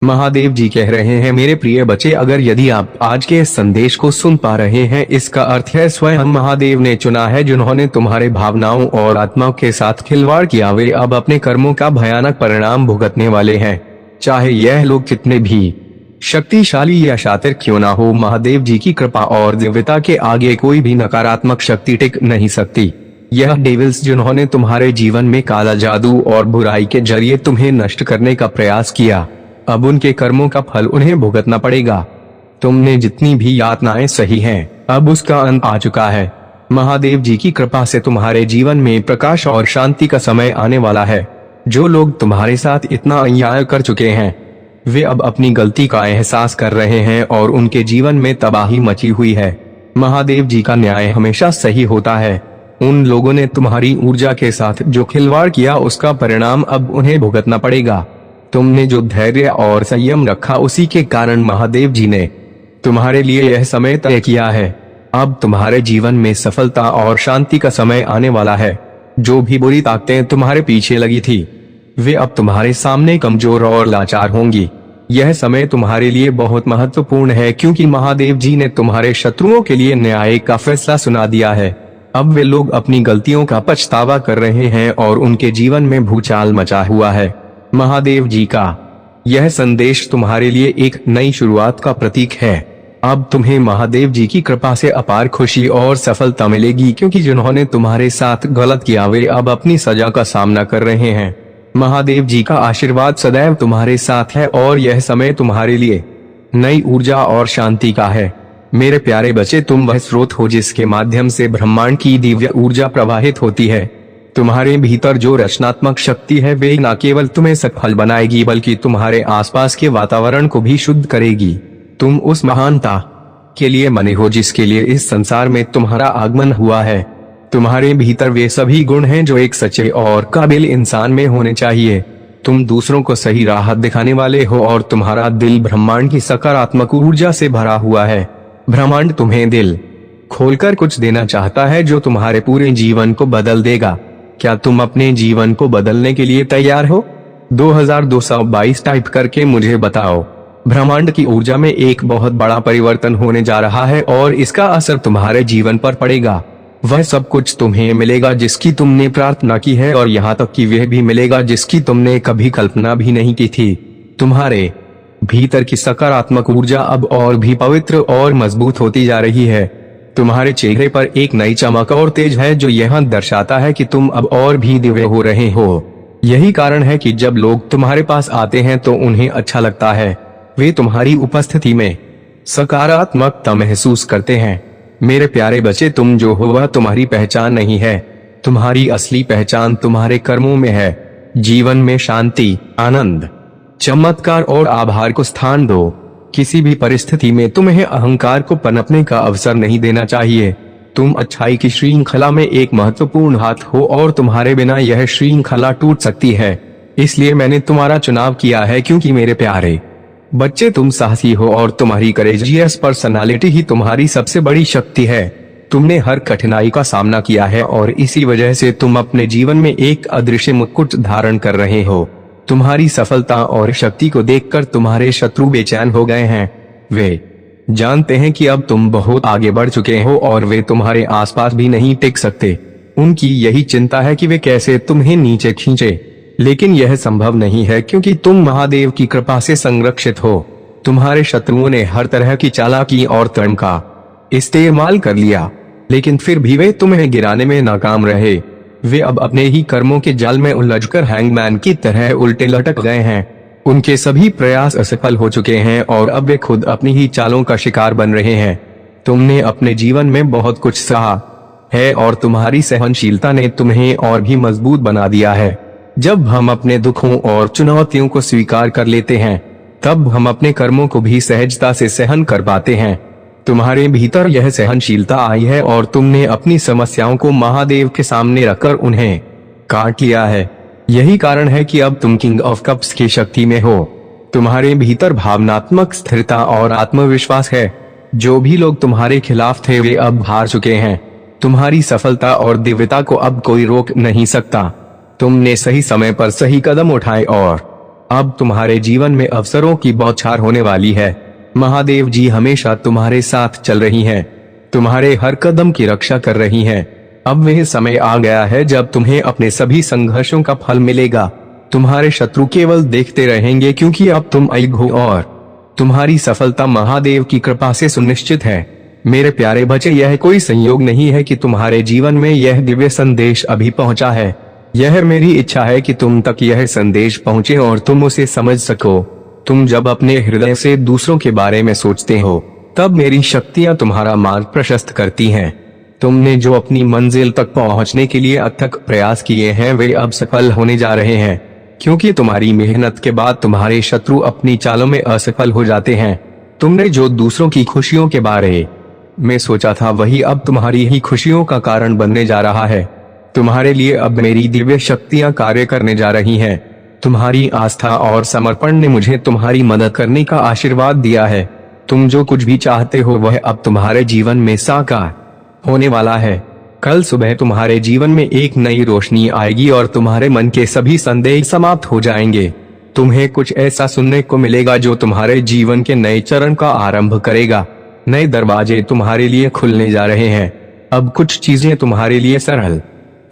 महादेव जी कह रहे हैं, मेरे प्रिय बच्चे, अगर यदि आप आज के इस संदेश को सुन पा रहे हैं, इसका अर्थ है स्वयं महादेव ने चुना है। जिन्होंने तुम्हारे भावनाओं और आत्मा के साथ खिलवाड़ किया, वे अब अपने कर्मों का भयानक परिणाम भुगतने वाले हैं। चाहे यह लोग कितने भी शक्तिशाली या शातिर क्यों ना हो, महादेव जी की कृपा और दिव्यता के आगे कोई भी नकारात्मक शक्ति टिक नहीं सकती। यह डेविल्स जिन्होंने तुम्हारे जीवन में काला जादू और बुराई के जरिए तुम्हें नष्ट करने का प्रयास किया, अब उनके कर्मों का फल उन्हें भुगतना पड़ेगा। तुमने जितनी भी यातनाएं सही हैं, अब उसका अंत आ चुका है। महादेव जी की कृपा से तुम्हारे जीवन में प्रकाश और शांति का समय आने वाला है। जो लोग तुम्हारे साथ इतना अन्याय कर चुके हैं, वे अब अपनी गलती का एहसास कर रहे हैं और उनके जीवन में तबाही मची हुई है। महादेव जी का न्याय हमेशा सही होता है। उन लोगों ने तुम्हारी ऊर्जा के साथ जो खिलवाड़ किया, उसका परिणाम अब उन्हें भुगतना पड़ेगा। तुमने जो धैर्य और संयम रखा, उसी के कारण महादेव जी ने तुम्हारे लिए यह समय तय किया है। अब तुम्हारे जीवन में सफलता और शांति का समय आने वाला है। जो भी बुरी ताकतें तुम्हारे पीछे लगी थी, वे अब तुम्हारे सामने कमजोर और लाचार होंगी। यह समय तुम्हारे लिए बहुत महत्वपूर्ण है, क्योंकि महादेव जी ने तुम्हारे शत्रुओं के लिए न्याय का फैसला सुना दिया है। अब वे लोग अपनी गलतियों का पछतावा कर रहे हैं और उनके जीवन में भूचाल मचा हुआ है। महादेव जी का यह संदेश तुम्हारे लिए एक नई शुरुआत का प्रतीक है। अब तुम्हें महादेव जी की कृपा से अपार खुशी और सफलता मिलेगी, क्योंकि जिन्होंने तुम्हारे साथ गलत किया, वे अब अपनी सजा का सामना कर रहे हैं। महादेव जी का आशीर्वाद सदैव तुम्हारे साथ है और यह समय तुम्हारे लिए नई ऊर्जा और शांति का है। मेरे प्यारे बच्चे, तुम वह स्रोत हो जिसके माध्यम से ब्रह्मांड की दिव्य ऊर्जा प्रवाहित होती है। तुम्हारे भीतर जो रचनात्मक शक्ति है, वे न केवल तुम्हें सफल बनाएगी, बल्कि तुम्हारे आसपास के वातावरण को भी शुद्ध करेगी। तुम उस महानता के लिए बने हो जिसके लिए इस संसार में तुम्हारा आगमन हुआ है। तुम्हारे भीतर वे सभी गुण हैं जो एक सच्चे और काबिल इंसान में होने चाहिए। तुम दूसरों को सही राह दिखाने वाले हो और तुम्हारा दिल ब्रह्मांड की सकारात्मक ऊर्जा से भरा हुआ है। ब्रह्मांड तुम्हें दिल खोलकर कुछ देना चाहता है जो तुम्हारे पूरे जीवन को बदल देगा। क्या तुम अपने जीवन को बदलने के लिए तैयार हो? 2222 टाइप करके मुझे बताओ। ब्रह्मांड की ऊर्जा में एक बहुत बड़ा परिवर्तन होने जा रहा है और इसका असर तुम्हारे जीवन पर पड़ेगा। वह सब कुछ तुम्हें मिलेगा जिसकी तुमने प्रार्थना की है, और यहाँ तक कि वह भी मिलेगा जिसकी तुमने कभी कल्पना भी नहीं की थी। तुम्हारे भीतर की सकारात्मक ऊर्जा अब और भी पवित्र और मजबूत होती जा रही है। तुम्हारे चेहरे पर एक नई चमक और तेज है जो यह दर्शाता है कि तुम अब और भी दिव्य हो रहे हो। यही कारण है कि जब लोग तुम्हारे पास आते हैं तो उन्हें अच्छा लगता है। वे तुम्हारी उपस्थिति में सकारात्मकता महसूस करते हैं। मेरे प्यारे बच्चे, तुम जो हो वह तुम्हारी पहचान नहीं है। तुम्हारी असली पहचान तुम्हारे कर्मों में है। जीवन में शांति, आनंद, चमत्कार और आभार को स्थान दो। किसी भी परिस्थिति में तुम्हें अहंकार को पनपने का अवसर नहीं देना चाहिए। तुम अच्छाई की श्रृंखला में एक महत्वपूर्ण हाथ हो और तुम्हारे बिना यह श्रृंखला टूट सकती है। इसलिए मैंने तुम्हारा चुनाव किया है, क्योंकि मेरे प्यारे बच्चे, तुम साहसी हो और तुम्हारी करेजियस पर्सनालिटी ही तुम्हारी सबसे बड़ी शक्ति है। तुमने हर कठिनाई का सामना किया है और इसी वजह से तुम अपने जीवन में एक अदृश्य मुकुट धारण कर रहे हो। तुम्हारी सफलता और शक्ति को देखकर तुम्हारे शत्रु बेचैन हो गए हैं। वे जानते हैं कि अब तुम बहुत आगे बढ़ चुके हो और वे तुम्हारे आसपास भी नहीं टिक सकते। उनकी यही चिंता है कि वे कैसे तुम्हें नीचे खींचे, लेकिन यह संभव नहीं है क्योंकि तुम महादेव की कृपा से संरक्षित हो। तुम्हारे शत्रुओं ने हर तरह की चालाकी और तर्क का इस्तेमाल कर लिया, लेकिन फिर भी वे तुम्हें गिराने में नाकाम रहे। वे अब अपने ही कर्मों के जाल में उलझकर हैंगमैन की तरह उल्टे लटक गए हैं। उनके सभी प्रयास असफल हो चुके हैं और अब वे खुद अपनी ही चालों का शिकार बन रहे हैं। तुमने अपने जीवन में बहुत कुछ सहा है और तुम्हारी सहनशीलता ने तुम्हें और भी मजबूत बना दिया है। जब हम अपने दुखों और चुनौतियों को स्वीकार कर लेते हैं, तब हम अपने कर्मों को भी सहजता से सहन कर पाते हैं। तुम्हारे भीतर यह सहनशीलता आई है और तुमने अपनी समस्याओं को महादेव के सामने रखकर उन्हें काट लिया है। यही कारण है कि अब तुम किंग ऑफ कप्स की शक्ति में हो। तुम्हारे भीतर भावनात्मक स्थिरता और आत्मविश्वास है। जो भी लोग तुम्हारे खिलाफ थे वे अब हार चुके हैं। तुम्हारी सफलता और दिव्यता को अब कोई रोक नहीं सकता। तुमने सही समय पर सही कदम उठाए और अब तुम्हारे जीवन में अवसरों की बौछार होने वाली है। महादेव जी हमेशा तुम्हारे साथ चल रही हैं, तुम्हारे हर कदम की रक्षा कर रही हैं। अब वह समय आ गया है जब तुम्हें अपने सभी संघर्षों का फल मिलेगा। तुम्हारे शत्रु केवल देखते रहेंगे, क्योंकि अब तुम अयोग्य हो और तुम्हारी सफलता महादेव की कृपा से सुनिश्चित है। मेरे प्यारे बच्चे, यह कोई संयोग नहीं है कि तुम्हारे जीवन में यह दिव्य संदेश अभी पहुंचा है। यह मेरी इच्छा है कि तुम तक यह संदेश पहुंचे और तुम उसे समझ सको। तुम जब अपने हृदय से दूसरों के बारे में सोचते हो, तब मेरी शक्तियां तुम्हारा मार्ग प्रशस्त करती हैं। तुमने जो अपनी मंजिल तक पहुंचने के लिए अथक प्रयास किए हैं, वे अब सफल होने जा रहे हैं, क्योंकि तुम्हारी मेहनत के बाद तुम्हारे शत्रु अपनी चालों में असफल हो जाते हैं। तुमने जो दूसरों की खुशियों के बारे में सोचा था, वही अब तुम्हारी ही खुशियों का कारण बनने जा रहा है। तुम्हारे लिए अब मेरी दिव्य शक्तियां कार्य करने जा रही हैं। तुम्हारी आस्था और समर्पण ने मुझे तुम्हारी मदद करने का आशीर्वाद दिया है। तुम जो कुछ भी चाहते हो वह अब तुम्हारे जीवन में साकार होने वाला है। कल सुबह तुम्हारे जीवन में एक नई रोशनी आएगी और तुम्हारे मन के सभी संदेह समाप्त हो जाएंगे। तुम्हें कुछ ऐसा सुनने को मिलेगा जो तुम्हारे जीवन के नए चरण का आरंभ करेगा। नए दरवाजे तुम्हारे लिए खुलने जा रहे हैं। अब कुछ चीजें तुम्हारे लिए सरल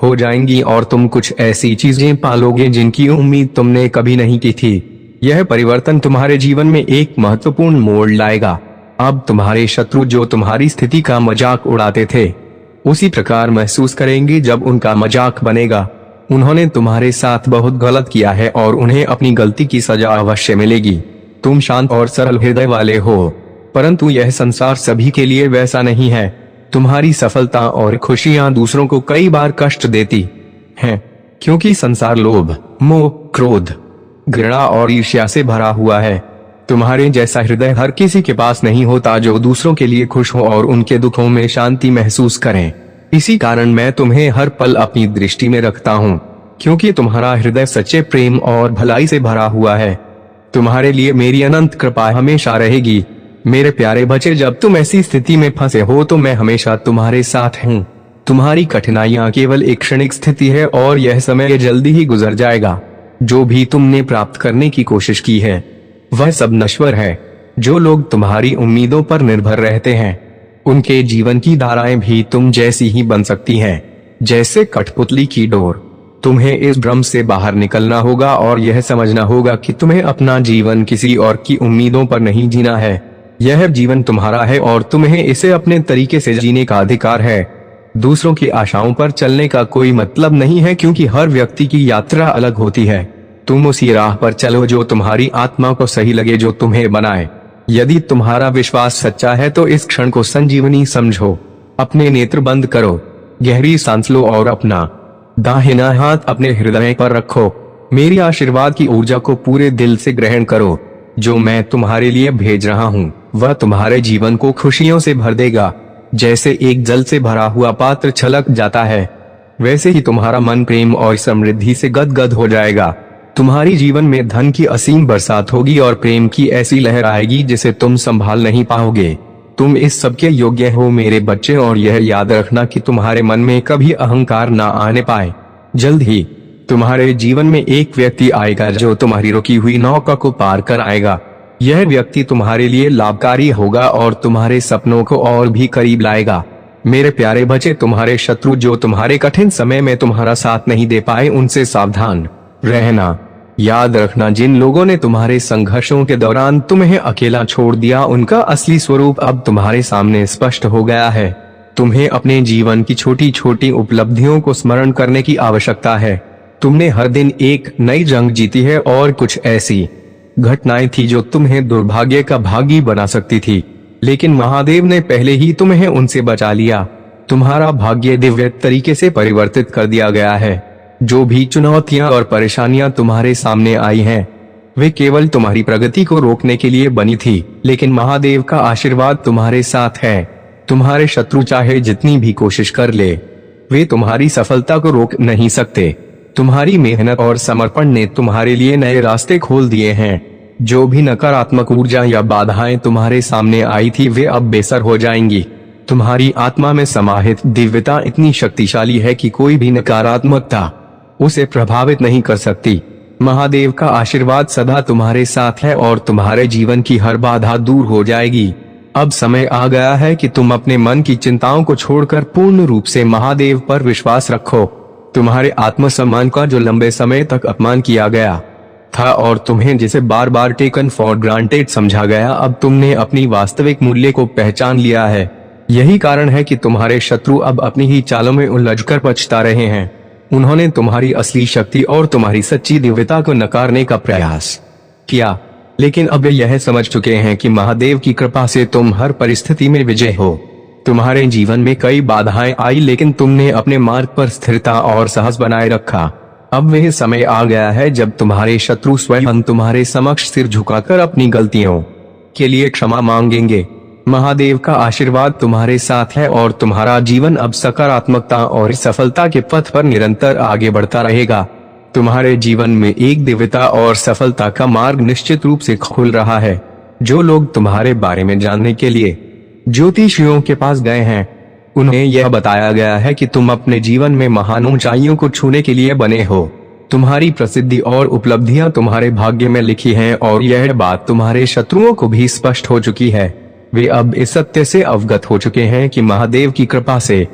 हो जाएंगी और तुम कुछ ऐसी चीजें पालोगे जिनकी उम्मीद तुमने कभी नहीं की थी। यह परिवर्तन तुम्हारे जीवन में एक महत्वपूर्ण मोड़ लाएगा। अब तुम्हारे शत्रु जो तुम्हारी स्थिति का मजाक उड़ाते थे, उसी प्रकार महसूस करेंगे जब उनका मजाक बनेगा। उन्होंने तुम्हारे साथ बहुत गलत किया है और उन्हें अपनी गलती की सजा अवश्य मिलेगी। तुम शांत और सरल हृदय वाले हो, परंतु यह संसार सभी के लिए वैसा नहीं है। तुम्हारी सफलता और खुशियां दूसरों को कई बार कष्ट देती हैं, क्योंकि संसार लोभ, मोह, क्रोध, घृणा और ईर्ष्या से भरा हुआ है। तुम्हारे जैसा हृदय हर किसी के पास नहीं होता जो दूसरों के लिए खुश हो और उनके दुखों में शांति महसूस करें। इसी कारण मैं तुम्हें हर पल अपनी दृष्टि में रखता हूँ, क्योंकि तुम्हारा हृदय सच्चे प्रेम और भलाई से भरा हुआ है। तुम्हारे लिए मेरी अनंत कृपा हमेशा रहेगी। मेरे प्यारे बच्चे, जब तुम ऐसी स्थिति में फंसे हो तो मैं हमेशा तुम्हारे साथ हूँ। तुम्हारी कठिनाइयाँ केवल एक क्षणिक स्थिति है और यह समय जल्दी ही गुजर जाएगा। जो भी तुमने प्राप्त करने की कोशिश की है वह सब नश्वर है। जो लोग तुम्हारी उम्मीदों पर निर्भर रहते हैं, उनके जीवन की धाराएं भी तुम जैसी ही बन सकती हैं, जैसे कठपुतली की डोर। तुम्हें इस भ्रम से बाहर निकलना होगा और यह समझना होगा कि तुम्हें अपना जीवन किसी और की उम्मीदों पर नहीं जीना है। यह जीवन तुम्हारा है और तुम्हें इसे अपने तरीके से जीने का अधिकार है। दूसरों की आशाओं पर चलने का कोई मतलब नहीं है, क्योंकि हर व्यक्ति की यात्रा अलग होती है। तुम उसी राह पर चलो जो तुम्हारी आत्मा को सही लगे, जो तुम्हें बनाए। यदि तुम्हारा विश्वास सच्चा है तो इस क्षण को संजीवनी समझो। अपने नेत्र बंद करो, गहरी सांस लो और अपना दाहिना हाथ अपने हृदय पर रखो। मेरी आशीर्वाद की ऊर्जा को पूरे दिल से ग्रहण करो। जो मैं तुम्हारे लिए भेज रहा हूँ वह तुम्हारे जीवन को खुशियों से भर देगा। जैसे एक जल से भरा हुआ पात्र छलक जाता है, वैसे ही तुम्हारा मन प्रेम और समृद्धि से गदगद हो जाएगा। तुम्हारी जीवन में धन की असीम बरसात होगी और प्रेम की ऐसी लहर आएगी जिसे तुम संभाल नहीं पाओगे। तुम इस सब के योग्य हो मेरे बच्चे, और यह याद रखना कि तुम्हारे मन में कभी अहंकार ना आने पाए। जल्द ही तुम्हारे जीवन में एक व्यक्ति आएगा जो तुम्हारी रुकी हुई नौका को पार कर आएगा। यह व्यक्ति तुम्हारे लिए लाभकारी होगा और तुम्हारे सपनों को और भी करीब लाएगा। मेरे प्यारे बच्चे, तुम्हारे शत्रु जो तुम्हारे कठिन समय में तुम्हारा साथ नहीं दे पाए, उनसे सावधान रहना। याद रखना, जिन लोगों ने तुम्हारे संघर्षों के दौरान तुम्हें अकेला छोड़ दिया, उनका असली स्वरूप अब तुम्हारे सामने स्पष्ट हो गया है। तुम्हें अपने जीवन की छोटी छोटी उपलब्धियों को स्मरण करने की आवश्यकता है। तुमने हर दिन एक नई जंग जीती है और कुछ ऐसी घटनाएं थी जो तुम्हें दुर्भाग्य का भागी बना सकती थी, लेकिन महादेव ने पहले ही तुम्हें उनसे बचा लिया। तुम्हारा भाग्य दिव्य तरीके से परिवर्तित कर दिया गया है। जो भी चुनौतियां और परेशानियां तुम्हारे सामने आई हैं, वे केवल तुम्हारी प्रगति को रोकने के लिए बनी थी, लेकिन महादेव का आशीर्वाद तुम्हारे साथ है। तुम्हारे शत्रु चाहे जितनी भी कोशिश कर ले, वे तुम्हारी सफलता को रोक नहीं सकते। तुम्हारी मेहनत और समर्पण ने तुम्हारे लिए नए रास्ते खोल दिए हैं। जो भी नकारात्मक ऊर्जा या बाधाएं तुम्हारे सामने आई थी, वे अब बेसर हो जाएंगी। तुम्हारी आत्मा में समाहित दिव्यता इतनी शक्तिशाली है कि कोई भी नकारात्मकता उसे प्रभावित नहीं कर सकती। महादेव का आशीर्वाद सदा तुम्हारे साथ है और तुम्हारे जीवन की हर बाधा दूर हो जाएगी। अब समय आ गया है कि तुम अपने मन की चिंताओं को छोड़कर पूर्ण रूप से महादेव पर विश्वास रखो। तुम्हारे आत्मसम्मान का जो लंबे समय तक अपमान किया गया था और तुम्हें जिसे बार बार टेकन फॉर ग्रांटेड समझा गया, अब तुमने अपनी वास्तविक मूल्य को पहचान लिया है। यही कारण है कि तुम्हारे शत्रु अब अपनी ही चालों में उलझकर पछता रहे हैं। उन्होंने तुम्हारी असली शक्ति और तुम्हारी सच्ची दिव्यता को नकारने का प्रयास किया, लेकिन अब वे यह समझ चुके हैं कि महादेव की कृपा से तुम हर परिस्थिति में विजय हो। तुम्हारे जीवन में कई बाधाएं आई, लेकिन तुमने अपने मार्ग पर स्थिरता और साहस बनाए रखा। अब वह समय आ गया है जब तुम्हारे शत्रु स्वयं तुम्हारे समक्ष सिर झुकाकर अपनी गलतियों के लिए क्षमा मांगेंगे। महादेव का आशीर्वाद तुम्हारे साथ है और तुम्हारा जीवन अब सकारात्मकता और सफलता के पथ पर निरंतर आगे बढ़ता रहेगा। तुम्हारे जीवन में एक दिव्यता और सफलता का मार्ग निश्चित रूप से खुल रहा है। जो लोग तुम्हारे बारे में जानने के लिए ज्योतिषियों के पास गए हैं, उन्हें यह बताया गया है कि तुम अपने जीवन में महान ऊंचाइयों को छूने के लिए बने हो। तुम्हारी प्रसिद्धि और उपलब्धियां तुम्हारे भाग्य में लिखी हैं और यह बात तुम्हारे शत्रुओं को भी स्पष्ट हो चुकी है। वे अब इस सत्य से अवगत हो चुके हैं कि महादेव की कृपा से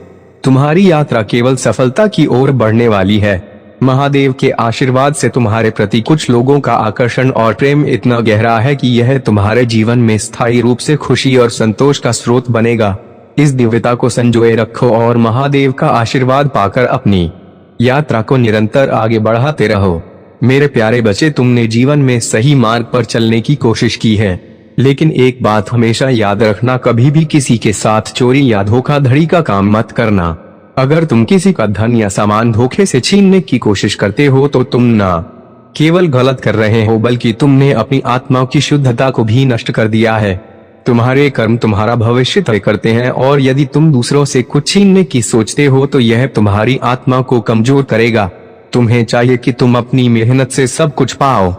तुम्हारी यात्रा केवल सफलता की ओर बढ़ने वाली है। महादेव के आशीर्वाद से तुम्हारे प्रति कुछ लोगों का आकर्षण और प्रेम इतना गहरा है कि यह तुम्हारे जीवन में स्थायी रूप से खुशी और संतोष का स्रोत बनेगा। इस दिव्यता को संजोए रखो और महादेव का आशीर्वाद पाकर अपनी यात्रा को निरंतर आगे बढ़ाते रहो। मेरे प्यारे बच्चे, तुमने जीवन में सही मार्ग पर चलने की कोशिश की है, लेकिन एक बात हमेशा याद रखना, कभी भी किसी के साथ चोरी या धोखाधड़ी का काम मत करना। अगर तुम किसी का धन या सामान धोखे से छीनने की कोशिश करते हो तो तुम न केवल गलत कर रहे हो, बल्कि तुमने अपनी आत्मा की शुद्धता को भी नष्ट कर दिया है। तुम्हारे कर्म तुम्हारा भविष्य तय करते हैं और यदि तुम दूसरों से कुछ छीनने की सोचते हो तो यह तुम्हारी आत्मा को कमजोर करेगा। तुम्हें चाहिए कि तुम अपनी मेहनत से सब कुछ पाओ,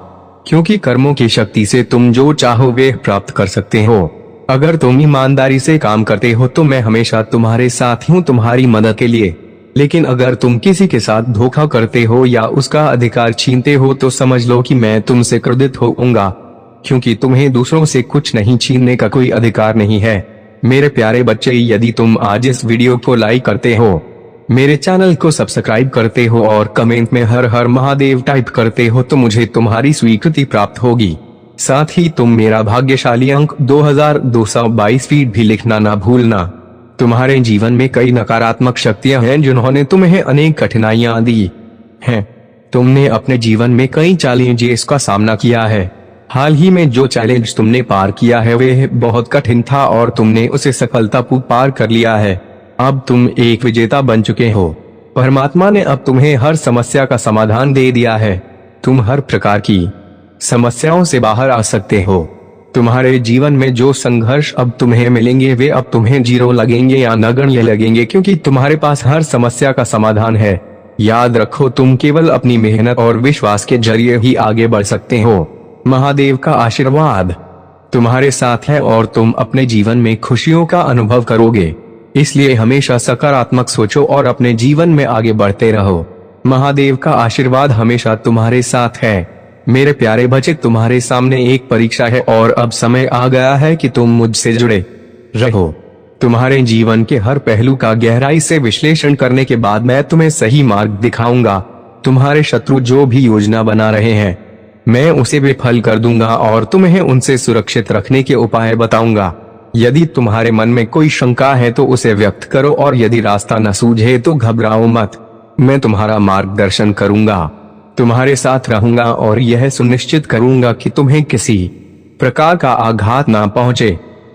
क्योंकि कर्मों की शक्ति से तुम जो चाहो वे प्राप्त कर सकते हो। अगर तुम ईमानदारी से काम करते हो तो मैं हमेशा तुम्हारे साथ हूँ तुम्हारी मदद के लिए। लेकिन अगर तुम किसी के साथ धोखा करते हो या उसका अधिकार छीनते हो तो समझ लो कि मैं तुमसे क्रोधित होऊंगा, क्योंकि तुम्हें दूसरों से कुछ नहीं छीनने का कोई अधिकार नहीं है। मेरे प्यारे बच्चे, यदि तुम आज इस वीडियो को लाइक करते हो, मेरे चैनल को सब्सक्राइब करते हो और कमेंट में हर हर महादेव टाइप करते हो तो मुझे तुम्हारी स्वीकृति प्राप्त होगी। साथ ही तुम मेरा भाग्यशाली अंक 2222 फीट भी लिखना ना भूलना। तुम्हारे जीवन में कई नकारात्मक शक्तियां हैं जिन्होंने तुम्हें अनेक कठिनाइयां दी हैं। तुमने अपने जीवन में कई चैलेंजेस का सामना किया है। हाल ही में जो चैलेंज तुमने पार किया है वह बहुत कठिन था और तुमने उसे सफलतापूर्वक पार कर लिया है। अब तुम एक विजेता बन चुके हो। परमात्मा ने अब तुम्हें हर समस्या का समाधान दे दिया है। तुम हर प्रकार की समस्याओं से बाहर आ सकते हो। तुम्हारे जीवन में जो संघर्ष अब तुम्हें मिलेंगे वे अब तुम्हें जीरो लगेंगे या नगण्य लगेंगे, क्योंकि तुम्हारे पास हर समस्या का समाधान है। याद रखो, तुम केवल अपनी मेहनत और विश्वास के जरिए ही आगे बढ़ सकते हो। महादेव का आशीर्वाद तुम्हारे साथ है और तुम अपने जीवन में खुशियों का अनुभव करोगे। इसलिए हमेशा सकारात्मक सोचो और अपने जीवन में आगे बढ़ते रहो। महादेव का आशीर्वाद हमेशा तुम्हारे साथ है। मेरे प्यारे बच्चे, तुम्हारे सामने एक परीक्षा है और अब समय आ गया है कि तुम मुझसे जुड़े रहो। तुम्हारे जीवन के हर पहलू का गहराई से विश्लेषण करने के बाद मैं तुम्हें सही मार्ग दिखाऊंगा। तुम्हारे शत्रु जो भी योजना बना रहे हैं, मैं उसे विफल कर दूंगा और तुम्हें उनसे सुरक्षित रखने के उपाय बताऊंगा। यदि तुम्हारे मन में कोई शंका है तो उसे व्यक्त करो और यदि रास्ता न सूझे तो घबराओ मत। मैं तुम्हारा मार्गदर्शन करूंगा, तुम्हारे साथ रहूंगा और यह सुनिश्चित करूंगा कि तुम्हें किसी प्रकार का आघात ना पहुंचे।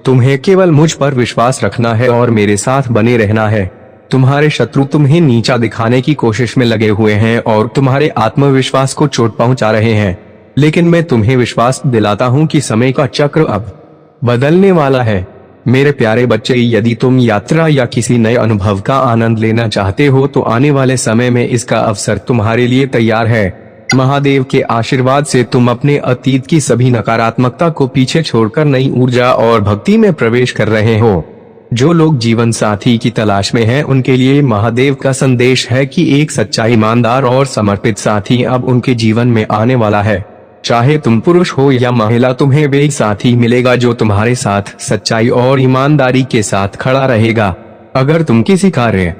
तुम्हें केवल मुझ पर विश्वास रखना है और मेरे साथ बने रहना है। तुम्हारे शत्रु तुम्हें नीचा दिखाने की कोशिश में लगे हुए हैं और तुम्हारे आत्मविश्वास को चोट पहुंचा रहे हैं, लेकिन मैं तुम्हें विश्वास दिलाता हूं कि समय का चक्र अब बदलने वाला है। मेरे प्यारे बच्चे, यदि तुम यात्रा या किसी नए अनुभव का आनंद लेना चाहते हो तो आने वाले समय में इसका अवसर तुम्हारे लिए तैयार है। महादेव के आशीर्वाद से तुम अपने अतीत की सभी नकारात्मकता को पीछे छोड़कर नई ऊर्जा और भक्ति में प्रवेश कर रहे हो। जो लोग जीवन साथी की तलाश में हैं, उनके लिए महादेव का संदेश है कि एक सच्चा, ईमानदार और समर्पित साथी अब उनके जीवन में आने वाला है। चाहे तुम पुरुष हो या महिला, तुम्हें वे साथी मिलेगा जो तुम्हारे साथ सच्चाई और ईमानदारी के साथ खड़ा रहेगा। अगर तुम किसी कार्य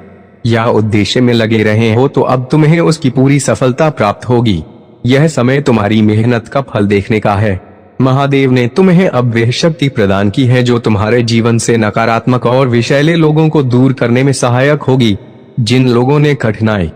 या उद्देश्य में लगे रहे हो तो अब तुम्हें उसकी पूरी सफलता प्राप्त होगी। यह समय तुम्हारी मेहनत का फल देखने का है। महादेव ने तुम्हें अब वह शक्ति प्रदान की है जो तुम्हारे जीवन से नकारात्मक और विषैले लोगों को दूर करने में सहायक होगी। जिन लोगों ने कठिनाई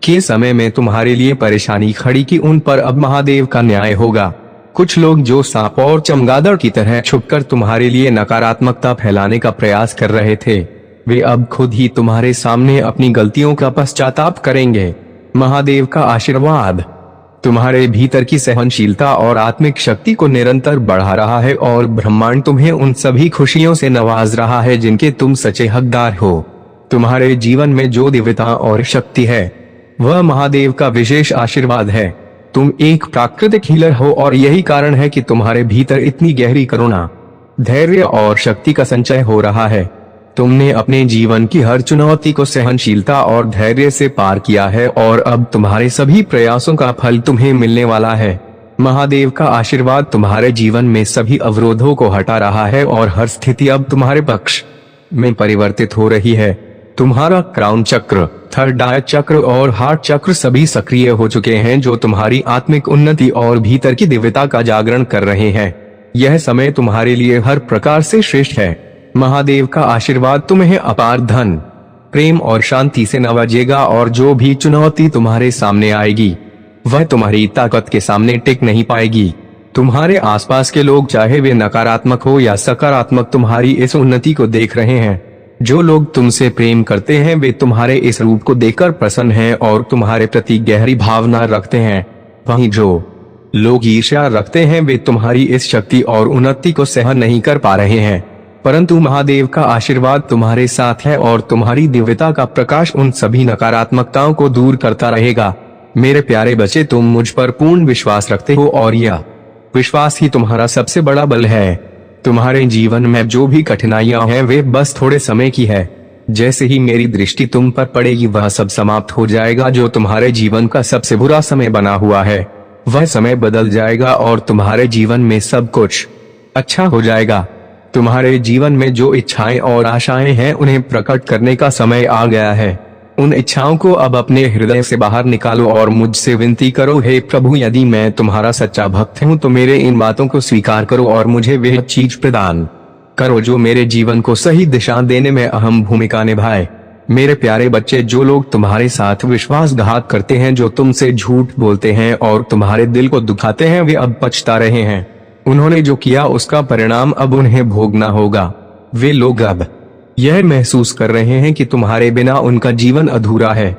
के समय में तुम्हारे लिए परेशानी खड़ी की, उन पर अब महादेव का न्याय होगा। कुछ लोग जो सांप और चमगादड़ की तरह छुपकर तुम्हारे लिए नकारात्मकता फैलाने का प्रयास कर रहे थे, वे अब खुद ही तुम्हारे सामने अपनी गलतियों का पश्चाताप करेंगे। महादेव का आशीर्वाद तुम्हारे भीतर की सहनशीलता और आत्मिक शक्ति को निरंतर बढ़ा रहा है और ब्रह्मांड तुम्हें उन सभी खुशियों से नवाज रहा है जिनके तुम सच्चे हकदार हो। तुम्हारे जीवन में जो दिव्यता और शक्ति है, वह महादेव का विशेष आशीर्वाद है। तुम एक प्राकृतिक हीलर हो और यही कारण है कि तुम्हारे भीतर इतनी गहरी करुणा, धैर्य और शक्ति का संचय हो रहा है। तुमने अपने जीवन की हर चुनौती को सहनशीलता और धैर्य से पार किया है और अब तुम्हारे सभी प्रयासों का फल तुम्हें मिलने वाला है। महादेव का आशीर्वाद तुम्हारे जीवन में सभी अवरोधों को हटा रहा है और हर स्थिति अब तुम्हारे पक्ष में परिवर्तित हो रही है। तुम्हारा क्राउन चक्र, थर्ड आय चक्र और हार्ट चक्र सभी सक्रिय हो चुके हैं, जो तुम्हारी आत्मिक उन्नति और भीतर की दिव्यता का जागरण कर रहे हैं। यह समय तुम्हारे लिए हर प्रकार से श्रेष्ठ है। महादेव का आशीर्वाद तुम्हें अपार धन, प्रेम और शांति से नवाजेगा और जो भी चुनौती तुम्हारे सामने आएगी, वह तुम्हारी ताकत के सामने टिक नहीं पाएगी। तुम्हारे आसपास के लोग, चाहे वे नकारात्मक हो या सकारात्मक, तुम्हारी इस उन्नति को देख रहे हैं। जो लोग तुमसे प्रेम करते हैं, वे तुम्हारे इस रूप को देखकर प्रसन्न हैं और तुम्हारे प्रति गहरी भावना रखते हैं। वहीं जो लोग ईर्ष्या रखते हैं, वे तुम्हारी इस शक्ति और उन्नति को सहन नहीं कर पा रहे हैं। परंतु महादेव का आशीर्वाद तुम्हारे साथ है और तुम्हारी दिव्यता का प्रकाश उन सभी नकारात्मकताओं को दूर करता रहेगा। मेरे प्यारे बच्चे, तुम मुझ पर पूर्ण विश्वास रखते हो और यह विश्वास ही तुम्हारा सबसे बड़ा बल है। तुम्हारे जीवन में जो भी कठिनाइयां हैं, वे बस थोड़े समय की है। जैसे ही मेरी दृष्टि तुम पर पड़ेगी, वह सब समाप्त हो जाएगा। जो तुम्हारे जीवन का सबसे बुरा समय बना हुआ है, वह समय बदल जाएगा और तुम्हारे जीवन में सब कुछ अच्छा हो जाएगा। तुम्हारे जीवन में जो इच्छाएं और आशाएं हैं, उन्हें प्रकट करने का समय आ गया है। उन इच्छाओं को अब अपने हृदय से बाहर निकालो और मुझसे विनती करो, हे प्रभु, यदि मैं तुम्हारा सच्चा भक्त हूँ तो मेरे इन बातों को स्वीकार करो और मुझे वह चीज प्रदान करो जो मेरे जीवन को सही दिशा देने में अहम भूमिका निभाए। मेरे प्यारे बच्चे, जो लोग तुम्हारे साथ विश्वासघात करते हैं, जो तुमसे झूठ बोलते हैं और तुम्हारे दिल को दुखाते हैं, वे अब पछता रहे हैं। उन्होंने जो किया उसका परिणाम अब उन्हें भोगना होगा। वे लोग अब यह महसूस कर रहे हैं कि तुम्हारे बिना उनका जीवन अधूरा है।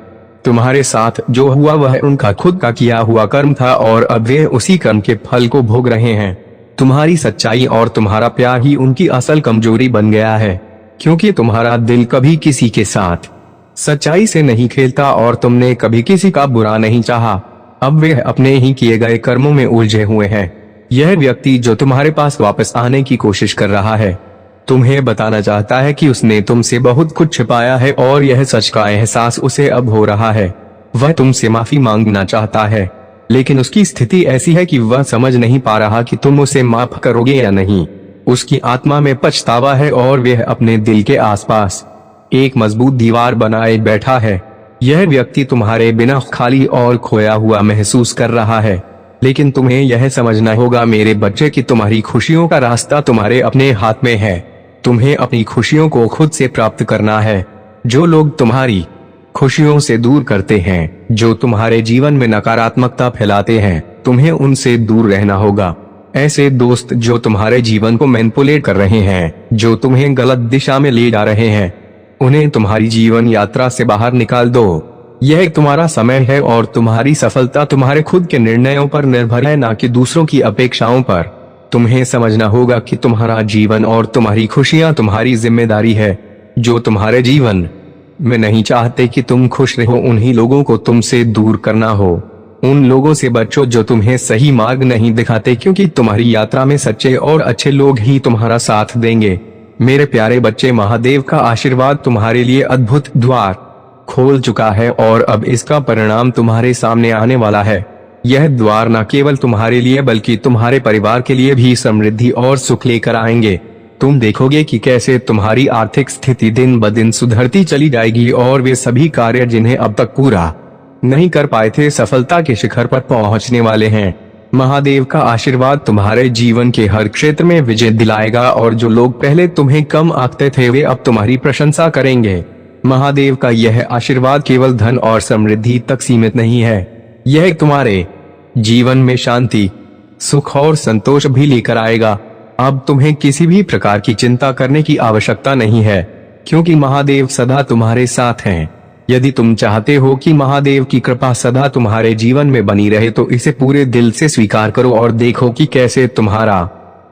तुम्हारे साथ जो हुआ वह उनका खुद का किया हुआ कर्म था और अब वे उसी कर्म के फल को भोग रहे हैं। तुम्हारी सच्चाई और तुम्हारा प्यार ही उनकी असल कमजोरी बन गया है, क्योंकि तुम्हारा दिल कभी किसी के साथ सच्चाई से नहीं खेलता और तुमने कभी किसी का बुरा नहीं चाहा। अब वे अपने ही किए गए कर्मों में उलझे हुए हैं। यह व्यक्ति जो तुम्हारे पास वापस आने की कोशिश कर रहा है, तुम्हें बताना चाहता है कि उसने तुमसे बहुत कुछ छिपाया है और यह सच का एहसास उसे अब हो रहा है। वह तुमसे माफी मांगना चाहता है, लेकिन उसकी स्थिति ऐसी है कि वह समझ नहीं पा रहा कि तुम उसे माफ करोगे या नहीं। उसकी आत्मा में पछतावा है और वह अपने दिल के आसपास एक मजबूत दीवार बनाए बैठा है। यह व्यक्ति तुम्हारे बिना खाली और खोया हुआ महसूस कर रहा है, लेकिन तुम्हें यह समझना होगा मेरे बच्चे कि तुम्हारी खुशियों का रास्ता तुम्हारे अपने हाथ में है। तुम्हें अपनी खुशियों को खुद से प्राप्त करना है। जो लोग तुम्हारी खुशियों से दूर करते हैं, जो तुम्हारे जीवन में नकारात्मकता फैलाते हैं, तुम्हें उनसे दूर रहना होगा। ऐसे दोस्त जो तुम्हारे जीवन को मैनिपुलेट कर रहे हैं, जो तुम्हें गलत दिशा में ले जा रहे हैं, उन्हें तुम्हारी जीवन यात्रा से बाहर निकाल दो। यह तुम्हारा समय है और तुम्हारी सफलता तुम्हारे खुद के निर्णयों पर निर्भर है, ना कि दूसरों की अपेक्षाओं पर। तुम्हें समझना होगा कि तुम्हारा जीवन और तुम्हारी खुशियां तुम्हारी जिम्मेदारी है। जो तुम्हारे जीवन में नहीं चाहते कि तुम खुश रहो, उन्हीं लोगों को तुमसे दूर करना हो। उन लोगों से बचो जो तुम्हें सही मार्ग नहीं दिखाते, क्योंकि तुम्हारी यात्रा में सच्चे और अच्छे लोग ही तुम्हारा साथ देंगे। मेरे प्यारे बच्चे, महादेव का आशीर्वाद तुम्हारे लिए अद्भुत द्वार खोल चुका है और अब इसका परिणाम तुम्हारे सामने आने वाला है। यह द्वार न केवल तुम्हारे लिए बल्कि तुम्हारे परिवार के लिए भी समृद्धि और सुख लेकर आएंगे। तुम देखोगे कि कैसे तुम्हारी आर्थिक स्थिति दिन ब दिन सुधरती चली जाएगी और वे सभी कार्य जिन्हें अब तक पूरा नहीं कर पाए थे सफलता के शिखर पर पहुंचने वाले हैं। महादेव का आशीर्वाद तुम्हारे जीवन के हर क्षेत्र में विजय दिलाएगा और जो लोग पहले तुम्हें कम आंकते थे वे अब तुम्हारी प्रशंसा करेंगे। महादेव का यह आशीर्वाद केवल धन और समृद्धि तक सीमित नहीं है, यह तुम्हारे जीवन में शांति, सुख और संतोष भी लेकर आएगा। अब तुम्हें किसी भी प्रकार की चिंता करने की आवश्यकता नहीं है, क्योंकि महादेव सदा तुम्हारे साथ हैं। यदि तुम चाहते हो कि महादेव की कृपा सदा तुम्हारे जीवन में बनी रहे तो इसे पूरे दिल से स्वीकार करो और देखो कि कैसे तुम्हारा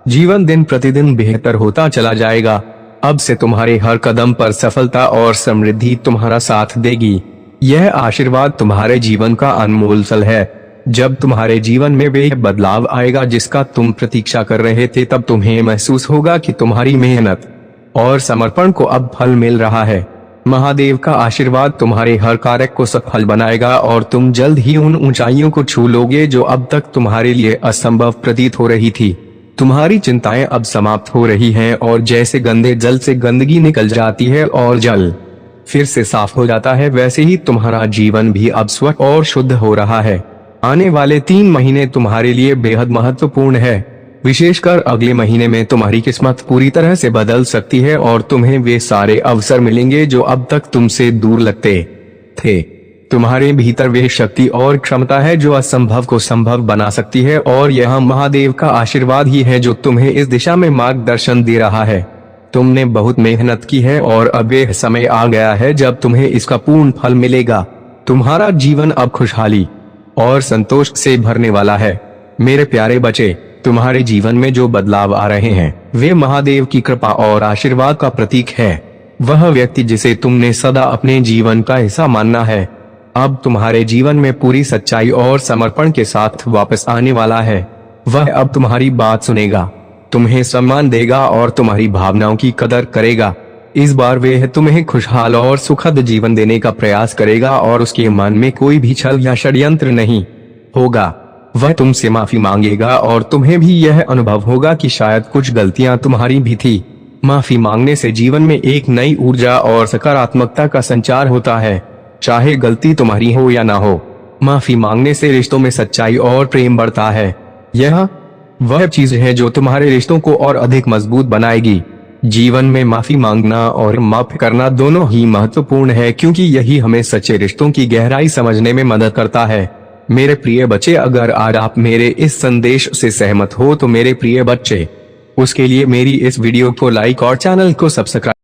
जीवन दिन प्रतिदिन बेहतर होता चला जाएगा। अब से तुम्हारे हर कदम पर सफलता और समृद्धि तुम्हारा साथ देगी। यह आशीर्वाद तुम्हारे जीवन का अनमोल फल है। जब तुम्हारे जीवन में वे बदलाव आएगा जिसका तुम प्रतीक्षा कर रहे थे, तब तुम्हें महसूस होगा कि तुम्हारी मेहनत और समर्पण को अब फल मिल रहा है। महादेव का आशीर्वाद तुम्हारे हर कार्य को सफल बनाएगा और तुम जल्द ही उन ऊंचाइयों को छू लोगे जो अब तक तुम्हारे लिए असंभव प्रतीत हो रही थी। तुम्हारी चिंताएं अब समाप्त हो रही हैं और जैसे गंदे जल से गंदगी निकल जाती है और जल फिर से साफ हो जाता है, वैसे ही तुम्हारा जीवन भी अब स्वच्छ और शुद्ध हो रहा है। आने वाले 3 महीने तुम्हारे लिए बेहद महत्वपूर्ण है। विशेषकर अगले महीने में तुम्हारी किस्मत पूरी तरह से बदल सकती है और तुम्हें वे सारे अवसर मिलेंगे जो अब तक तुमसे दूर लगते थे। तुम्हारे भीतर वे शक्ति और क्षमता है जो असंभव को संभव बना सकती है और यह महादेव का आशीर्वाद ही है जो तुम्हें इस दिशा में मार्गदर्शन दे रहा है। तुमने बहुत मेहनत की है और अब यह समय आ गया है जब तुम्हें इसका पूर्ण फल मिलेगा। तुम्हारा जीवन अब खुशहाली और संतोष से भरने वाला है। मेरे प्यारे बच्चे, तुम्हारे जीवन में जो बदलाव आ रहे हैं वे महादेव की कृपा और आशीर्वाद का प्रतीक है। वह व्यक्ति जिसे तुमने सदा अपने जीवन का हिस्सा मानना है अब तुम्हारे जीवन में पूरी सच्चाई और समर्पण के साथ वापस आने वाला है। वह अब तुम्हारी बात सुनेगा, तुम्हें सम्मान देगा और तुम्हारी भावनाओं की कदर करेगा। इस बार वह तुम्हें खुशहाल और सुखद जीवन देने का प्रयास करेगा और उसके मन में कोई भी छल या षड्यंत्र नहीं होगा। वह तुमसे माफी मांगेगा और तुम्हें भी यह अनुभव होगा कि शायद कुछ गलतियां तुम्हारी भी थी। माफी मांगने से जीवन में एक नई ऊर्जा और सकारात्मकता का संचार होता है, चाहे गलती तुम्हारी हो या ना हो। माफी मांगने से रिश्तों में सच्चाई और प्रेम बढ़ता है। यह वह चीज है जो तुम्हारे रिश्तों को और अधिक मजबूत बनाएगी। जीवन में माफी मांगना और माफ करना दोनों ही महत्वपूर्ण है, क्योंकि यही हमें सच्चे रिश्तों की गहराई समझने में मदद करता है। मेरे प्रिय बच्चे, अगर आज आप मेरे इस संदेश से सहमत हो तो मेरे प्रिय बच्चे, उसके लिए मेरी इस वीडियो को लाइक और चैनल को सब्सक्राइब